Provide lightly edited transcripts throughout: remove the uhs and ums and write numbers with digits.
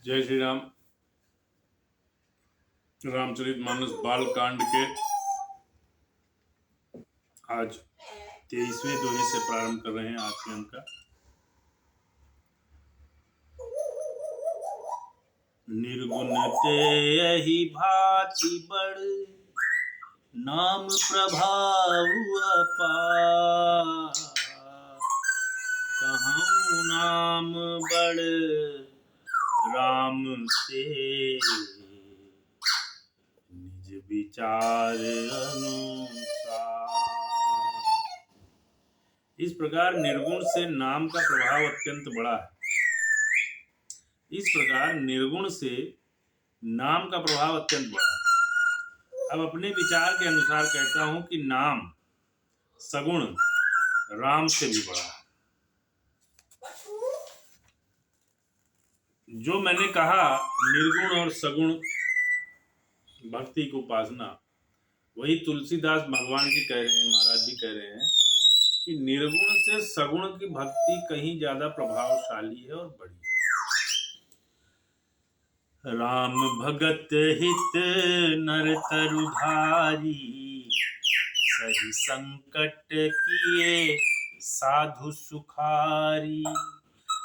जय श्री राम। रामचरितमानस बाल कांड के आज 23वें दोहे से प्रारंभ कर रहे हैं आज के अंक का। निर्गुण ते यही भांति बड़, नाम प्रभाव अपार। कहूँ नाम बड़ राम से, निज विचार अनुसार। इस प्रकार निर्गुण से नाम का प्रभाव अत्यंत बड़ा है। निर्गुण से नाम का प्रभाव अत्यंत बड़ा है। अब अपने विचार के अनुसार कहता हूं कि नाम सगुण राम से भी बड़ा है। जो मैंने कहा निर्गुण और सगुण भक्ति को उपासना, वही तुलसीदास भगवान जी कह रहे हैं, महाराज जी कह रहे हैं कि निर्गुण से सगुण की भक्ति कहीं ज्यादा प्रभावशाली है और बड़ी है। राम भगत हित नर तरुधारी, सही संकट किए साधु सुखारी।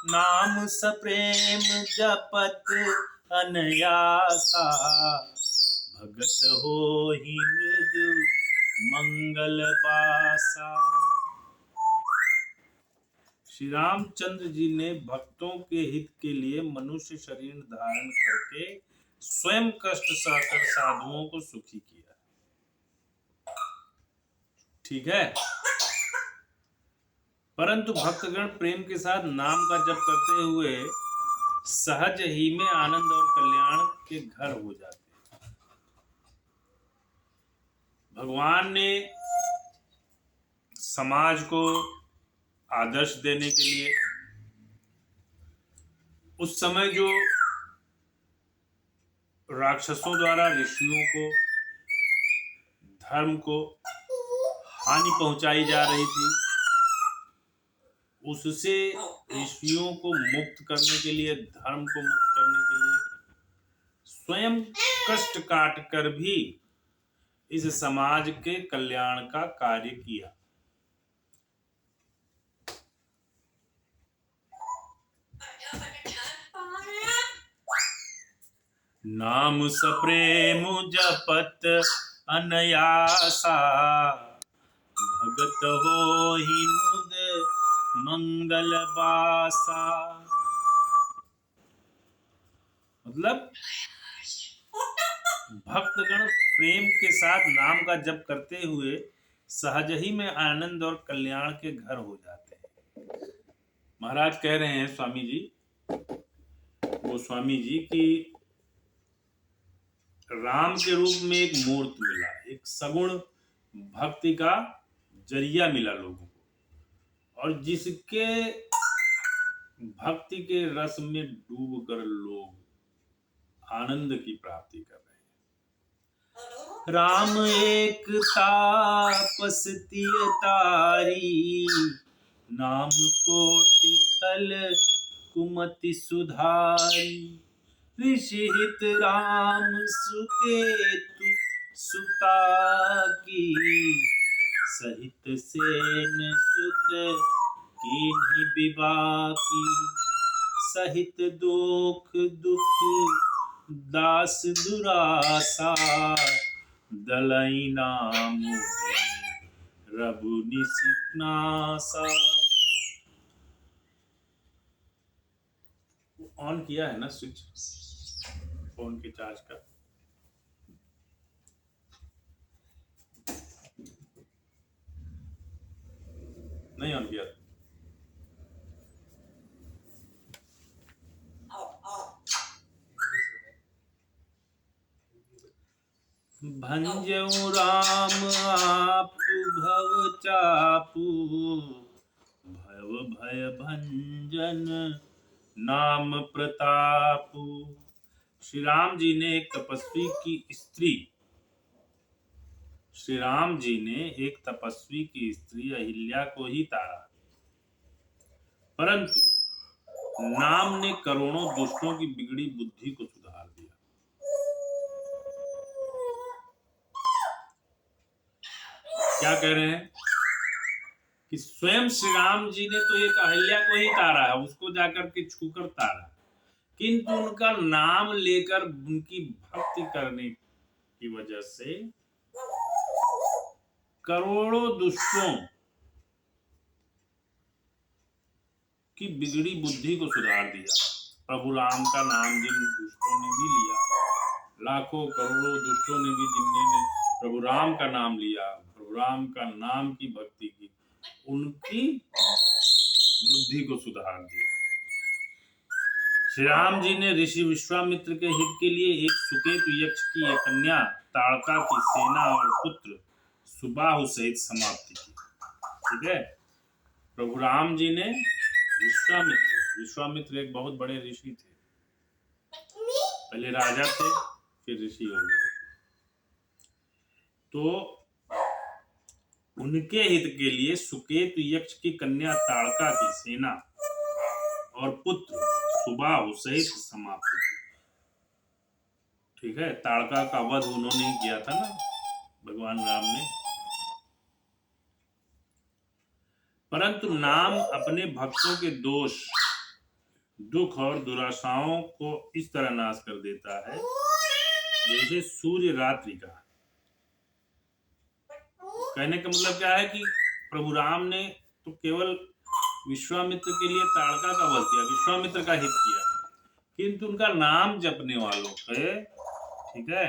नाम सप्रेम जपत अनयासा, भगत होहि मृदु मंगल बासा। श्री रामचंद्र जी ने भक्तों के हित के लिए मनुष्य शरीर धारण करके स्वयं कष्ट सहकर साधुओं को सुखी किया। ठीक है, परंतु भक्तगण प्रेम के साथ नाम का जप करते हुए सहज ही में आनंद और कल्याण के घर हो जाते हैं। भगवान ने समाज को आदर्श देने के लिए उस समय जो राक्षसों द्वारा ऋषियों को, धर्म को हानि पहुंचाई जा रही थी, उससे ऋषियों को मुक्त करने के लिए, धर्म को मुक्त करने के लिए स्वयं कष्ट काट कर भी इस समाज के कल्याण का कार्य किया। नाम सप्रेम जपत अनयासा, भगत होहि मुद मंगल बासा। मतलब भक्तगण प्रेम के साथ नाम का जप करते हुए सहज ही में आनंद और कल्याण के घर हो जाते हैं। महाराज कह रहे हैं स्वामी जी, वो स्वामी जी की राम के रूप में एक मूर्त मिला, एक सगुण भक्ति का जरिया मिला लोगों को, और जिसके भक्ति के रस में डूब कर लोग आनंद की प्राप्ति कर रहे हैं। राम एक तापस तिय तारी, नाम कोटि खल कुमति सुधारी। ऋषि हित राम सुकेतु सुता की, सहित सेन सुत कीन्ही विवाकी। सहित दोख दुख दास दुरासा, दलई नाम रघु निसिनासा। ऑन किया है ना स्विच फोन के चार्ज का? नहीं ऑन किया। भंजऊ राम आप भव चापू, भव भय भंजन नाम प्रतापू। श्री राम जी ने एक तपस्वी की स्त्री अहिल्या को ही तारा, परंतु नाम ने करोड़ों दुष्टों की बिगड़ी बुद्धि को सुधार दिया। क्या कह रहे हैं कि स्वयं श्री राम जी ने तो एक अहिल्या को ही तारा है, उसको जाकर के छूकर तारा, किंतु उनका नाम लेकर उनकी भक्ति करने की वजह से करोड़ों दुष्टों की बिगड़ी बुद्धि को सुधार दिया। प्रभु राम का नाम जिन दुष्टों ने भी लिया, लाखों करोड़ों दुष्टों ने भी जिनने प्रभु राम का नाम लिया, प्रभु राम का नाम की भक्ति की, उनकी बुद्धि को सुधार दिया। श्री राम जी ने ऋषि विश्वामित्र के हित के लिए एक सुकेतु यक्ष की एक कन्या ताड़का की सेना और पुत्र सुबाहु सहित समाप्ति की। ठीक है, प्रभु राम जी ने विश्वामित्र एक बहुत बड़े ऋषि थे, पहले राजा थे फिर ऋषि हो गए, तो उनके हित के लिए सुकेतु यक्ष की कन्या ताड़का की सेना और पुत्र सुबाहु सहित समाप्ति की। ठीक है, ताड़का का वध उन्होंने ही किया था ना, भगवान राम ने। परंतु नाम अपने भक्तों के दोष, दुख और दुराशाओं को इस तरह नाश कर देता है जैसे सूर्य रात्रि का। कहने का मतलब क्या है कि प्रभु राम ने तो केवल विश्वामित्र के लिए ताड़का का वध किया, विश्वामित्र का हित किया, किंतु उनका नाम जपने वालों के, ठीक है,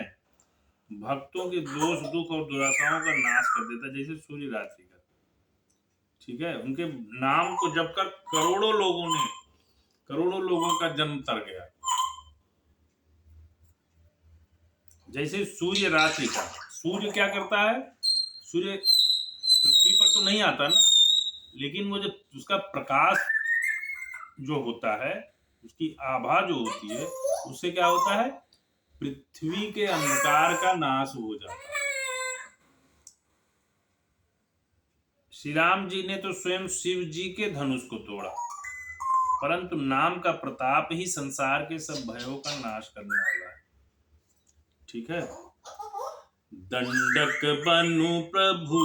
भक्तों के दोष, दुख और दुराशाओं का नाश कर देता है जैसे सूर्य रात्रि का। ठीक है, उनके नाम को जप कर करोड़ों लोगों का जन्म तर गया, जैसे सूर्य रात्रि का। सूर्य क्या करता है, सूर्य पृथ्वी पर तो नहीं आता ना, लेकिन वो जब उसका प्रकाश जो होता है, उसकी आभा जो होती है, उससे क्या होता है, पृथ्वी के अंधकार का नाश हो जाता है। श्री राम जी ने तो स्वयं शिव जी के धनुष को तोड़ा, परंतु नाम का प्रताप ही संसार के सब भयों का नाश करने वाला है। ठीक है, दंडक बनु प्रभु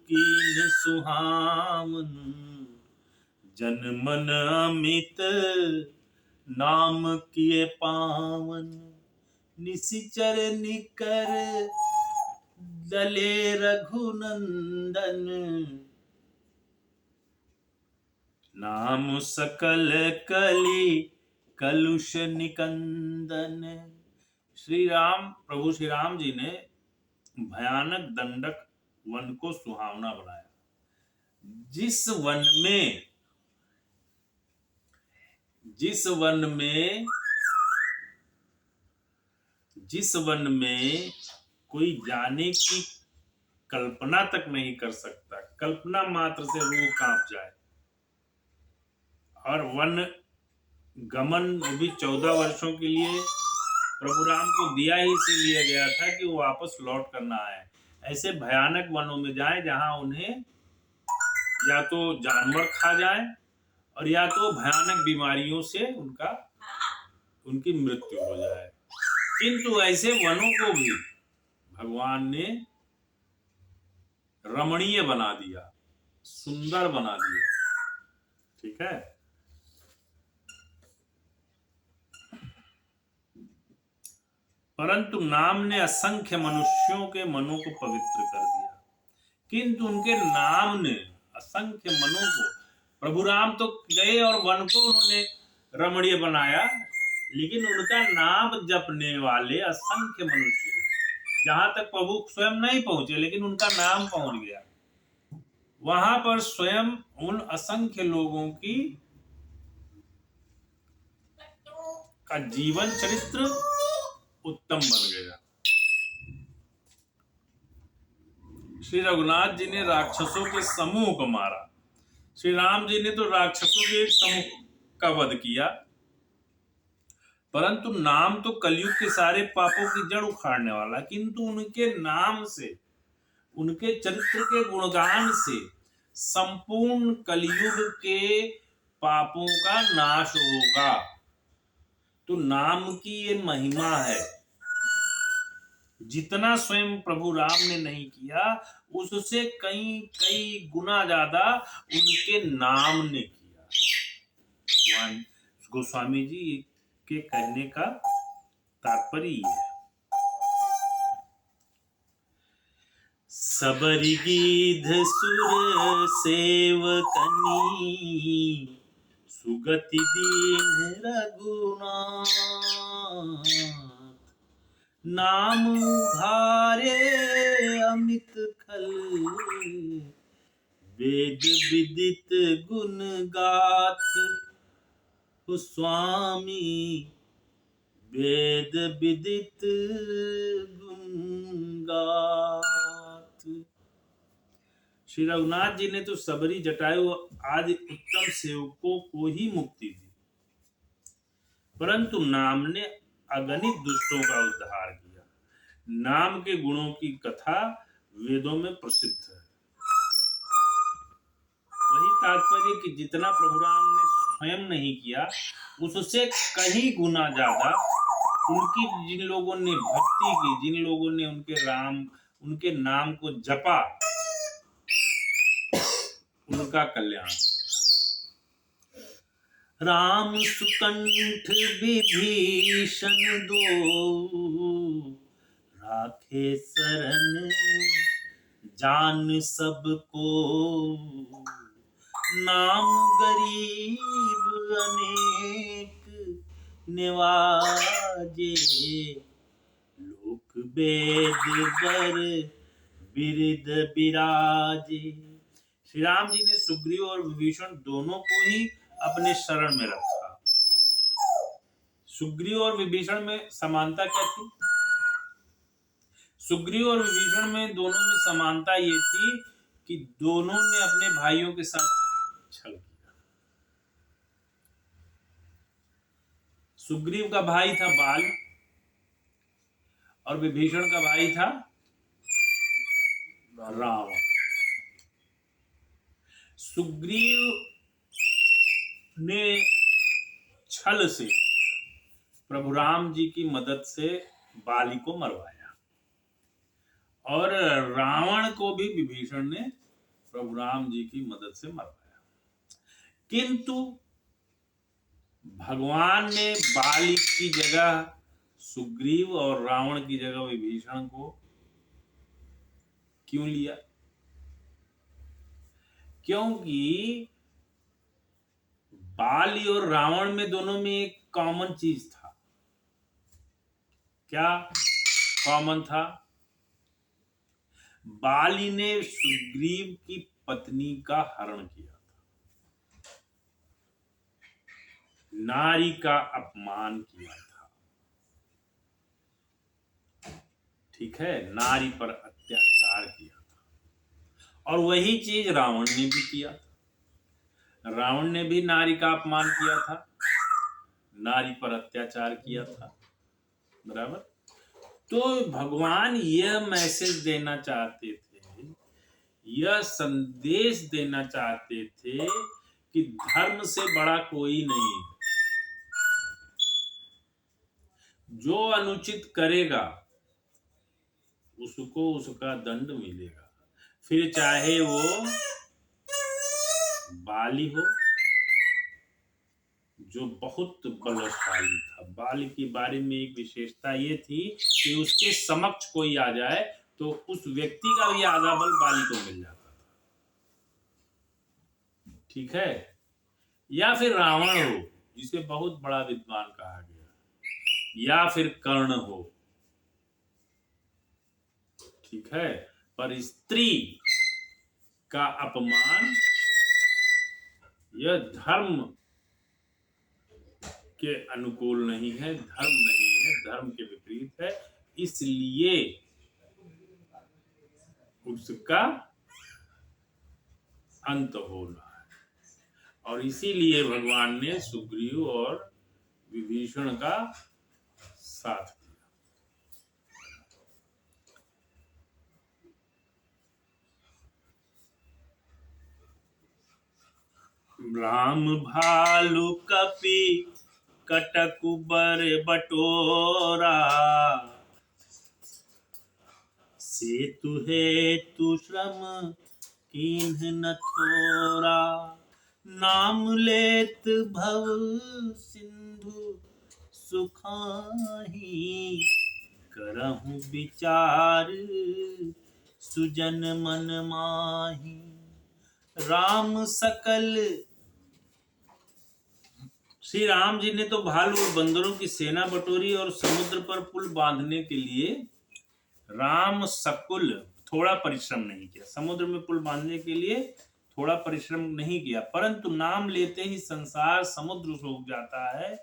कीन सुहावन, जन मन अमित नाम किए पावन, निशिचर निकर दले रघुनंदन, नाम सकल कली कलुष निकंदन। प्रभु श्री राम जी ने भयानक दंडक वन को सुहावना बनाया। जिस वन में कोई जाने की कल्पना तक नहीं कर सकता, कल्पना मात्र से रूह कांप जाए, और वन गमन भी 14 वर्षों के लिए प्रभु राम को दिया ही इसीलिए गया था कि वो वापस लौट करना आए। ऐसे भयानक वनों में जाए जहां उन्हें या तो जानवर खा जाए और या तो भयानक बीमारियों से उनकी मृत्यु हो जाए। किंतु ऐसे वनों को भी भगवान ने रमणीय बना दिया, सुंदर बना दिया। ठीक है, परंतु नाम ने असंख्य मनुष्यों के मनों को पवित्र कर दिया, किंतु उनके नाम ने असंख्य मनों को, प्रभु राम तो गए और वन को उन्होंने रमणीय बनाया, लेकिन उनका नाम जपने वाले असंख्य मनुष्य, जहां तक प्रभु स्वयं नहीं पहुंचे लेकिन उनका नाम पहुंच गया, वहां पर स्वयं उन असंख्य लोगों का जीवन चरित्र उत्तम बन गया। श्री रघुनाथ जी ने राक्षसों के समूह को मारा, श्री राम जी ने तो राक्षसों के एक समूह का वध किया, परंतु नाम तो कलयुग के सारे पापों की जड़ उखाड़ने वाला, किंतु उनके नाम से, उनके चरित्र के गुणगान से संपूर्ण कलयुग के पापों का नाश होगा। तो नाम की ये महिमा है, जितना स्वयं प्रभु राम ने नहीं किया उससे कई कई गुना ज्यादा उनके नाम ने किया। भगवान गोस्वामी जी के कहने का तात्पर्य ये है। सबरी गीध सुर सेवकनी, सुगति दीन रघुनाथ, नाम उधारे अमित खल, वेद विदित गुण गाथ। स्वामी वेद विदित गुण गाथ। श्री रघुनाथ जी ने तो सबरी जटायु आदि उत्तम सेवकों को ही मुक्ति दी, परंतु नाम ने अगणित दुष्टों का उद्धार किया। नाम के गुणों की कथा वेदों में प्रसिद्ध है। वही तात्पर्य कि जितना प्रभु राम ने स्वयं नहीं किया उससे कहीं गुना ज्यादा उनकी जिन लोगों ने भक्ति की, जिन लोगों ने उनके नाम को जपा, उनका कल्याण। राम सुकंठ विभीषण दो, राखे शरण जान सबको, नाम गरीब अनेक निवाजे, लोक वेद बर बिरद विराजे। श्री राम जी ने सुग्रीव और विभीषण दोनों को ही अपने शरण में रखा। सुग्रीव और विभीषण में समानता क्या थी? सुग्रीव और विभीषण में दोनों में समानता ये थी कि दोनों ने अपने भाइयों के साथ छल किया। सुग्रीव का भाई था बाल और विभीषण का भाई था रावण। सुग्रीव ने छल से प्रभु राम जी की मदद से बाली को मरवाया और रावण को भी विभीषण ने प्रभु राम जी की मदद से मरवाया। किंतु भगवान ने बाली की जगह सुग्रीव और रावण की जगह विभीषण को क्यों लिया? क्योंकि बाली और रावण में दोनों में एक कॉमन चीज था। क्या कॉमन था? बाली ने सुग्रीव की पत्नी का हरण किया था, नारी का अपमान किया था, ठीक है, नारी पर अत्याचार किया था। और वही चीज रावण ने भी किया था। रावण ने भी नारी का अपमान किया था, नारी पर अत्याचार किया था, बराबर। तो भगवान यह मैसेज देना चाहते थे, यह संदेश देना चाहते थे कि धर्म से बड़ा कोई नहीं है। जो अनुचित करेगा उसको उसका दंड मिलेगा, फिर चाहे वो बाली हो जो बहुत बलशाली था। बाली के बारे में एक विशेषता ये थी कि उसके समक्ष कोई आ जाए तो उस व्यक्ति का भी आधा बल बाली को मिल जाता था, ठीक है। या फिर रावण हो जिसे बहुत बड़ा विद्वान कहा गया, या फिर कर्ण हो, ठीक है। पर स्त्री का अपमान यह धर्म के अनुकूल नहीं है, धर्म नहीं है, धर्म के विपरीत है। इसलिए उसका अंत होना है। और इसीलिए भगवान ने सुग्रीव और विभीषण का साथ किया। राम भालु कपि कटकु बर बटोरा, सेतु हेतु श्रम कीन्ह न थोरा, नाम लेत भव सिंधु सुखाही, करहु विचार सुजन मन माही। राम सकल, श्री राम जी ने तो भालू और बंदरों की सेना बटोरी और समुद्र पर पुल बांधने के लिए राम सकुल थोड़ा परिश्रम नहीं किया। समुद्र में पुल बांधने के लिए थोड़ा परिश्रम नहीं किया, परंतु नाम लेते ही संसार समुद्र सूख जाता है।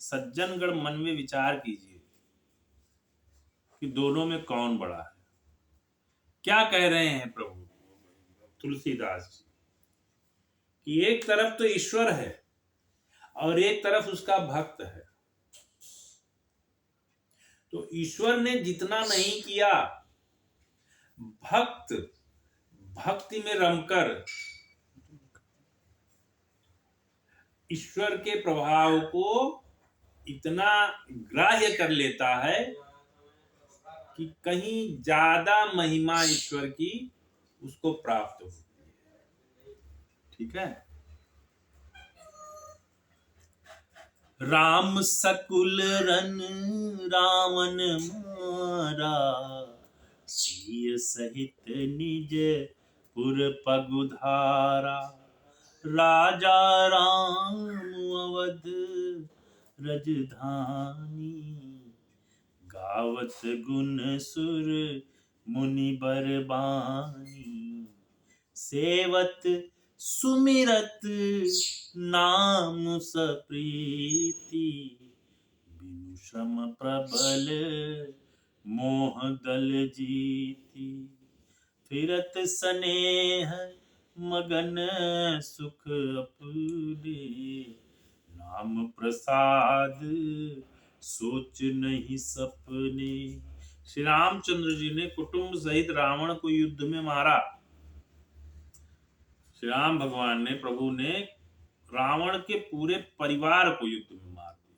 सज्जनगण मन में विचार कीजिए कि दोनों में कौन बड़ा है। क्या कह रहे हैं प्रभु तुलसीदास जी कि एक तरफ तो ईश्वर है और एक तरफ उसका भक्त है। तो ईश्वर ने जितना नहीं किया, भक्त भक्ति में रमकर ईश्वर के प्रभाव को इतना ग्राह्य कर लेता है कि कहीं ज्यादा महिमा ईश्वर की उसको प्राप्त होती है। ठीक है। राम सकुल रन रावण मारा, सिय सहित निज पुर पगुधारा, राजा राम अवध रजधानी, गावत गुण सुर मुनि बरबानी, सेवत सुमिरत नाम सप्रीति, बिनु श्रम प्रबल मोह दल जीती, फिरत स्नेह मगन सुख अपने, नाम प्रसाद सोच नहीं सपने। श्री रामचंद्र जी ने कुटुंब सहित रावण को युद्ध में मारा। श्री राम भगवान ने, प्रभु ने रावण के पूरे परिवार को युद्ध में मार दिया।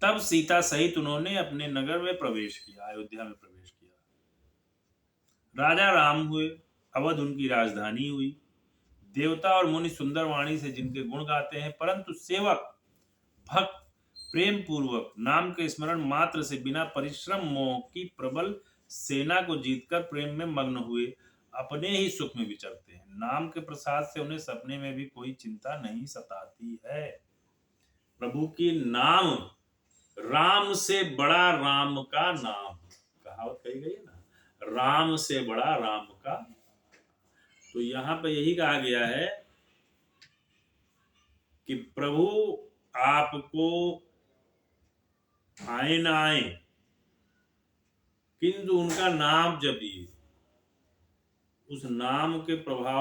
तब सीता सहित उन्होंने अपने नगर में प्रवेश किया, अयोध्या में प्रवेश किया। राजा राम हुए, अवध उनकी राजधानी हुई। देवता और मुनि सुंदर वाणी से जिनके गुण गाते हैं, परंतु सेवक भक्त प्रेम पूर्वक नाम के स्मरण मात्र से बिना परिश्रम मोह की प्रबल सेना को जीतकर प्रेम में मग्न हुए अपने ही सुख में विचरते हैं। नाम के प्रसाद से उन्हें सपने में भी कोई चिंता नहीं सताती है। प्रभु की नाम, राम से बड़ा राम का नाम, कहावत कही गई है ना, राम से बड़ा राम का। तो यहां पर यही कहा गया है कि प्रभु आपको आए ना आए, किंतु उनका नाम जपिए, उस नाम के प्रभाव